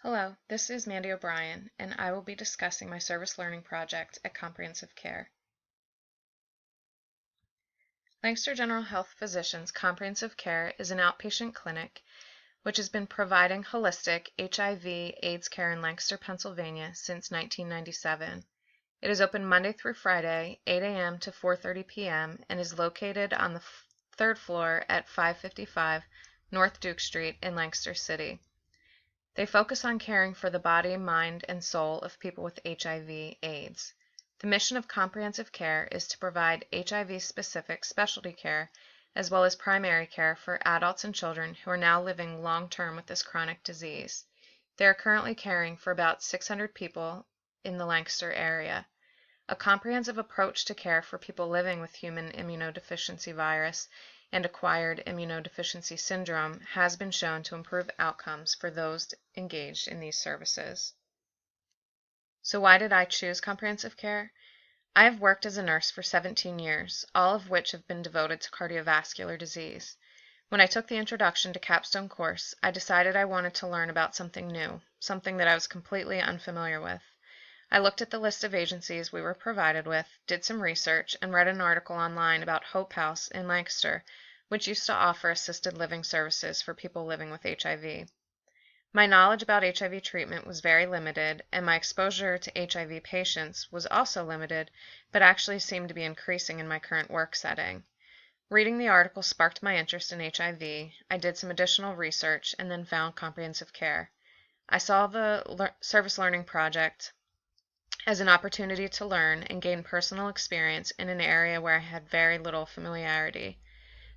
Hello, this is Mandy O'Brien, and I will be discussing my service learning project at Comprehensive Care. Lancaster General Health Physicians Comprehensive Care is an outpatient clinic which has been providing holistic HIV/AIDS care in Lancaster, Pennsylvania since 1997. It is open Monday through Friday, 8 a.m. to 4:30 p.m. and is located on the third floor at 555 North Duke Street in Lancaster City. They focus on caring for the body, mind, and soul of people with HIV/AIDS. The mission of Comprehensive Care is to provide HIV-specific specialty care as well as primary care for adults and children who are now living long-term with this chronic disease. They are currently caring for about 600 people in the Lancaster area. A comprehensive approach to care for people living with human immunodeficiency virus and acquired immunodeficiency syndrome has been shown to improve outcomes for those engaged in these services. So why did I choose Comprehensive Care? I have worked as a nurse for 17 years, all of which have been devoted to cardiovascular disease. When I took the Introduction to Capstone course, I decided I wanted to learn about something new, something that I was completely unfamiliar with. I looked at the list of agencies we were provided with, did some research, and read an article online about Hope House in Lancaster, which used to offer assisted living services for people living with HIV. My knowledge about HIV treatment was very limited, and my exposure to HIV patients was also limited, but actually seemed to be increasing in my current work setting. Reading the article sparked my interest in HIV. I did some additional research and then found Comprehensive Care. I saw the service learning project as an opportunity to learn and gain personal experience in an area where I had very little familiarity.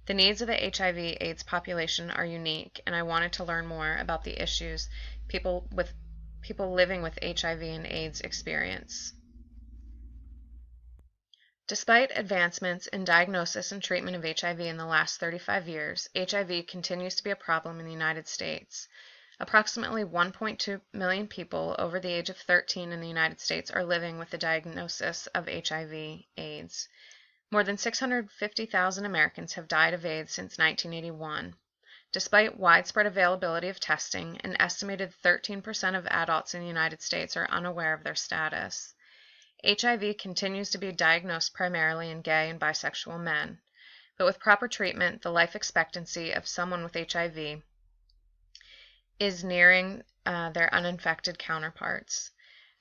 The needs of the HIV/AIDS population are unique, and I wanted to learn more about the issues people living with HIV and AIDS experience. Despite advancements in diagnosis and treatment of HIV in the last 35 years, HIV continues to be a problem in the United States. Approximately 1.2 million people over the age of 13 in the United States are living with the diagnosis of HIV/AIDS. More than 650,000 Americans have died of AIDS since 1981. Despite widespread availability of testing, an estimated 13% of adults in the United States are unaware of their status. HIV continues to be diagnosed primarily in gay and bisexual men, but with proper treatment, the life expectancy of someone with HIV is nearing their uninfected counterparts.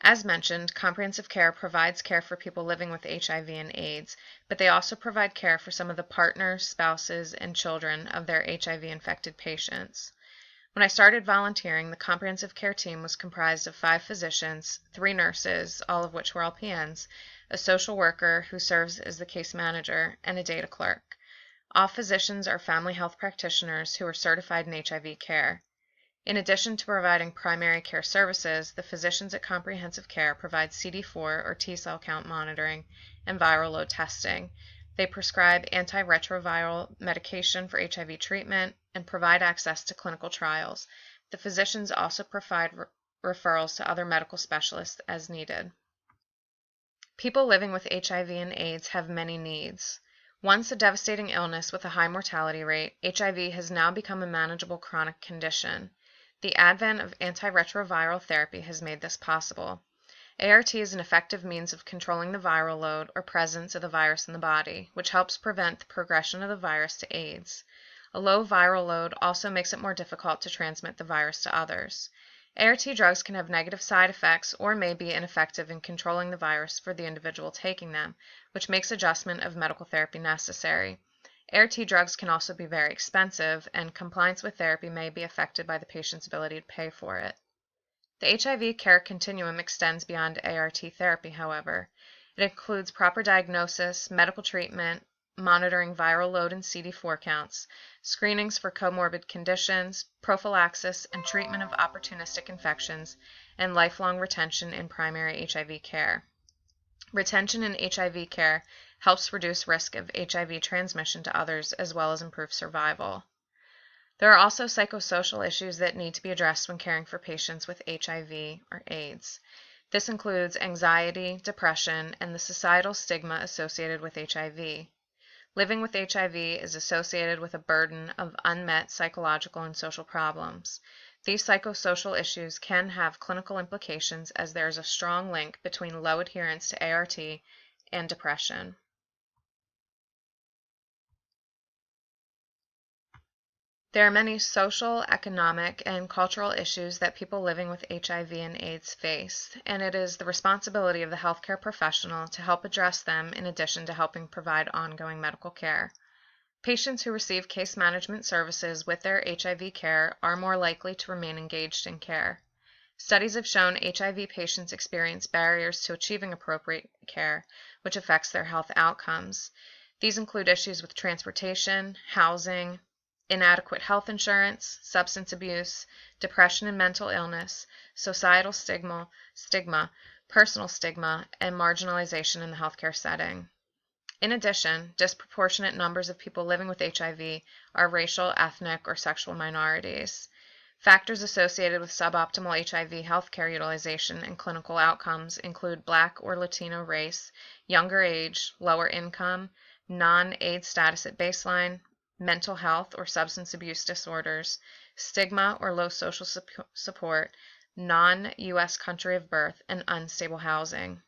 As mentioned, Comprehensive Care provides care for people living with HIV and AIDS, but they also provide care for some of the partners, spouses, and children of their HIV-infected patients. When I started volunteering, the Comprehensive Care team was comprised of 5 physicians, 3 nurses, all of which were LPNs, a social worker who serves as the case manager, and a data clerk. All physicians are family health practitioners who are certified in HIV care. In addition to providing primary care services, the physicians at Comprehensive Care provide CD4 or T-cell count monitoring and viral load testing. They prescribe antiretroviral medication for HIV treatment and provide access to clinical trials. The physicians also provide referrals to other medical specialists as needed. People living with HIV and AIDS have many needs. Once a devastating illness with a high mortality rate, HIV has now become a manageable chronic condition. The advent of antiretroviral therapy has made this possible. ART is an effective means of controlling the viral load or presence of the virus in the body, which helps prevent the progression of the virus to AIDS. A low viral load also makes it more difficult to transmit the virus to others. ART drugs can have negative side effects or may be ineffective in controlling the virus for the individual taking them, which makes adjustment of medical therapy necessary. ART drugs can also be very expensive, and compliance with therapy may be affected by the patient's ability to pay for it. The HIV care continuum extends beyond ART therapy, however. It includes proper diagnosis, medical treatment, monitoring viral load and CD4 counts, screenings for comorbid conditions, prophylaxis and treatment of opportunistic infections, and lifelong retention in primary HIV care. Retention in HIV care helps reduce risk of HIV transmission to others as well as improve survival. There are also psychosocial issues that need to be addressed when caring for patients with HIV or AIDS. This includes anxiety, depression, and the societal stigma associated with HIV. Living with HIV is associated with a burden of unmet psychological and social problems. These psychosocial issues can have clinical implications as there is a strong link between low adherence to ART and depression. There are many social, economic, and cultural issues that people living with HIV and AIDS face, and it is the responsibility of the healthcare professional to help address them in addition to helping provide ongoing medical care. Patients who receive case management services with their HIV care are more likely to remain engaged in care. Studies have shown HIV patients experience barriers to achieving appropriate care, which affects their health outcomes. These include issues with transportation, housing, inadequate health insurance, substance abuse, depression and mental illness, societal stigma, personal stigma, and marginalization in the healthcare setting. In addition, disproportionate numbers of people living with HIV are racial, ethnic, or sexual minorities. Factors associated with suboptimal HIV healthcare utilization and clinical outcomes include Black or Latino race, younger age, lower income, non-AIDS status at baseline, mental health or substance abuse disorders, stigma or low social support, non-U.S. country of birth, and unstable housing.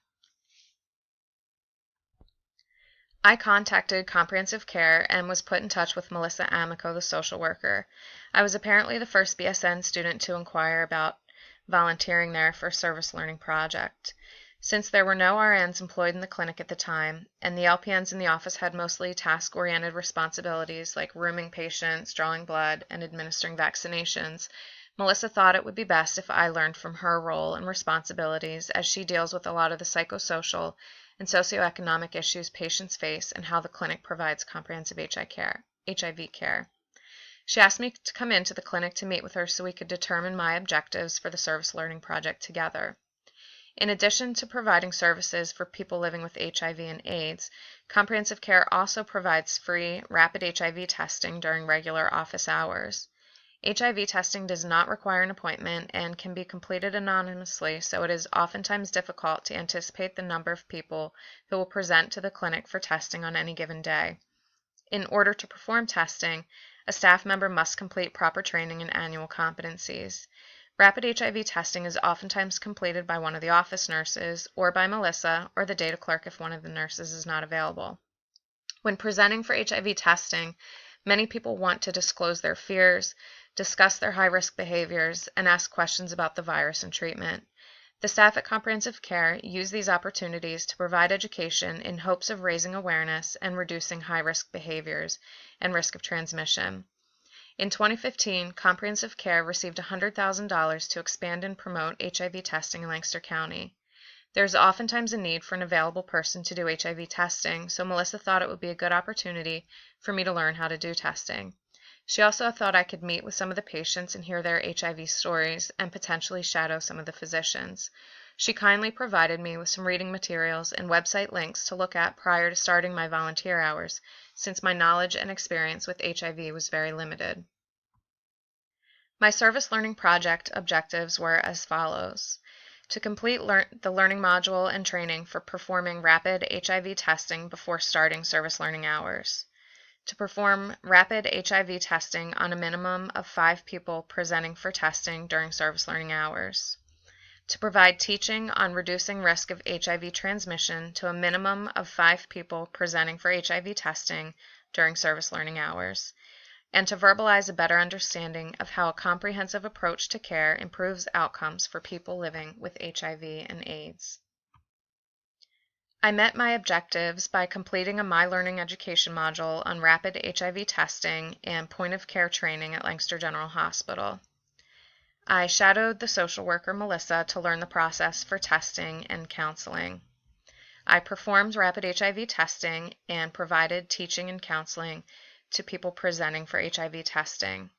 I contacted Comprehensive Care and was put in touch with Melissa Amico, the social worker. I was apparently the first BSN student to inquire about volunteering there for a service learning project. Since there were no RNs employed in the clinic at the time, and the LPNs in the office had mostly task-oriented responsibilities like rooming patients, drawing blood, and administering vaccinations, Melissa thought it would be best if I learned from her role and responsibilities as she deals with a lot of the psychosocial and socioeconomic issues patients face and how the clinic provides comprehensive HIV care. She asked me to come into the clinic to meet with her so we could determine my objectives for the service learning project together. In addition to providing services for people living with HIV and AIDS, Comprehensive Care also provides free rapid HIV testing during regular office hours. HIV testing does not require an appointment and can be completed anonymously, so it is oftentimes difficult to anticipate the number of people who will present to the clinic for testing on any given day. In order to perform testing, a staff member must complete proper training and annual competencies. Rapid HIV testing is oftentimes completed by one of the office nurses or by Melissa or the data clerk if one of the nurses is not available. When presenting for HIV testing, many people want to disclose their fears, discuss their high-risk behaviors, and ask questions about the virus and treatment. The staff at Comprehensive Care use these opportunities to provide education in hopes of raising awareness and reducing high-risk behaviors and risk of transmission. In 2015, Comprehensive Care received $100,000 to expand and promote HIV testing in Lancaster County. There is oftentimes a need for an available person to do HIV testing, so Melissa thought it would be a good opportunity for me to learn how to do testing. She also thought I could meet with some of the patients and hear their HIV stories and potentially shadow some of the physicians. She kindly provided me with some reading materials and website links to look at prior to starting my volunteer hours, since my knowledge and experience with HIV was very limited. My service learning project objectives were as follows: to complete the learning module and training for performing rapid HIV testing before starting service learning hours, to perform rapid HIV testing on a minimum of 5 people presenting for testing during service learning hours, to provide teaching on reducing risk of HIV transmission to a minimum of 5 people presenting for HIV testing during service learning hours, and to verbalize a better understanding of how a comprehensive approach to care improves outcomes for people living with HIV and AIDS. I met my objectives by completing a My Learning Education module on rapid HIV testing and point-of-care training at Lancaster General Hospital. I shadowed the social worker Melissa to learn the process for testing and counseling. I performed rapid HIV testing and provided teaching and counseling to people presenting for HIV testing.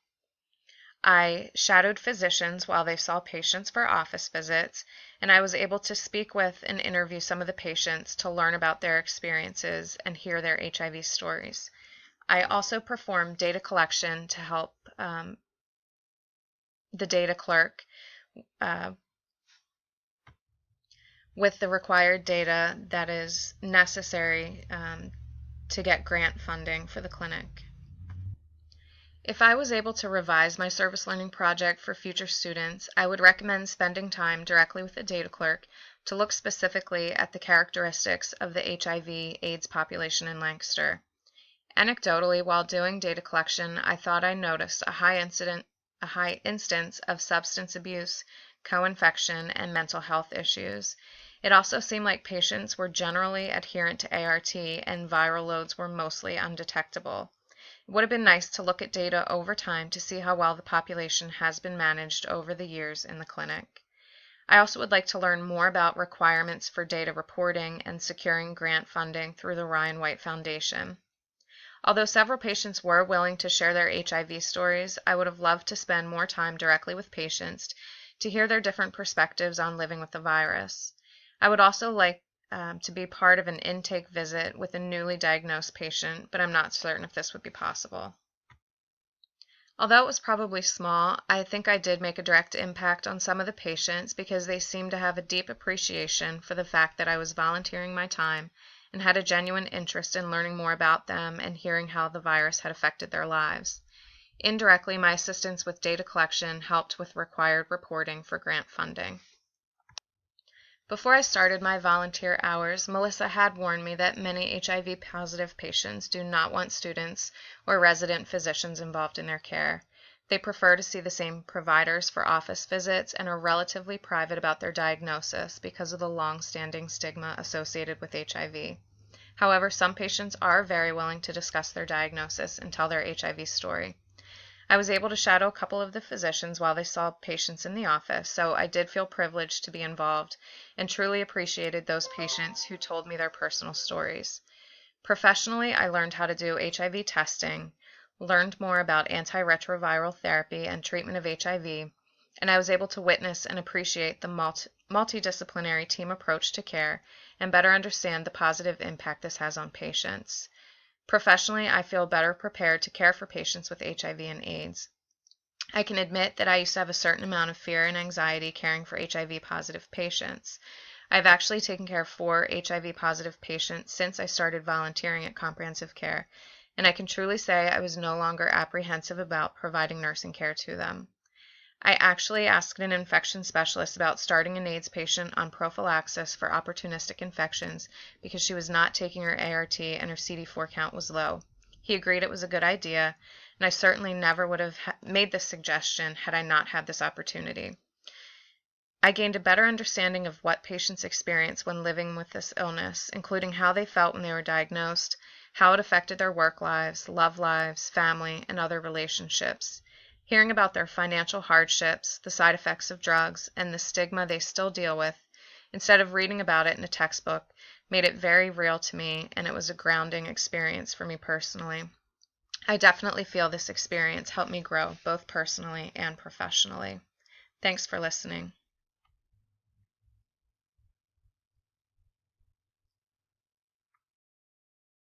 I shadowed physicians while they saw patients for office visits, and I was able to speak with and interview some of the patients to learn about their experiences and hear their HIV stories. I also performed data collection to help the data clerk with the required data that is necessary to get grant funding for the clinic. If I was able to revise my service learning project for future students, I would recommend spending time directly with a data clerk to look specifically at the characteristics of the HIV/AIDS population in Lancaster. Anecdotally, while doing data collection, I thought I noticed a high instance of substance abuse, co-infection, and mental health issues. It also seemed like patients were generally adherent to ART and viral loads were mostly undetectable. It would have been nice to look at data over time to see how well the population has been managed over the years in the clinic. I also would like to learn more about requirements for data reporting and securing grant funding through the Ryan White Foundation. Although several patients were willing to share their HIV stories, I would have loved to spend more time directly with patients to hear their different perspectives on living with the virus. I would also like to be part of an intake visit with a newly diagnosed patient, but I'm not certain if this would be possible. Although it was probably small, I think I did make a direct impact on some of the patients because they seemed to have a deep appreciation for the fact that I was volunteering my time and had a genuine interest in learning more about them and hearing how the virus had affected their lives. Indirectly, my assistance with data collection helped with required reporting for grant funding. Before I started my volunteer hours, Melissa had warned me that many HIV-positive patients do not want students or resident physicians involved in their care. They prefer to see the same providers for office visits and are relatively private about their diagnosis because of the long-standing stigma associated with HIV. However, some patients are very willing to discuss their diagnosis and tell their HIV story. I was able to shadow a couple of the physicians while they saw patients in the office, so I did feel privileged to be involved and truly appreciated those patients who told me their personal stories. Professionally, I learned how to do HIV testing, learned more about antiretroviral therapy and treatment of HIV, and I was able to witness and appreciate the multidisciplinary team approach to care and better understand the positive impact this has on patients. Professionally, I feel better prepared to care for patients with HIV and AIDS. I can admit that I used to have a certain amount of fear and anxiety caring for HIV-positive patients. I've actually taken care of 4 HIV-positive patients since I started volunteering at Comprehensive Care, and I can truly say I was no longer apprehensive about providing nursing care to them. I actually asked an infection specialist about starting an AIDS patient on prophylaxis for opportunistic infections because she was not taking her ART and her CD4 count was low. He agreed it was a good idea, and I certainly never would have made this suggestion had I not had this opportunity. I gained a better understanding of what patients experience when living with this illness, including how they felt when they were diagnosed, how it affected their work lives, love lives, family, and other relationships. Hearing about their financial hardships, the side effects of drugs, and the stigma they still deal with, instead of reading about it in a textbook, made it very real to me, and it was a grounding experience for me personally. I definitely feel this experience helped me grow both personally and professionally. Thanks for listening.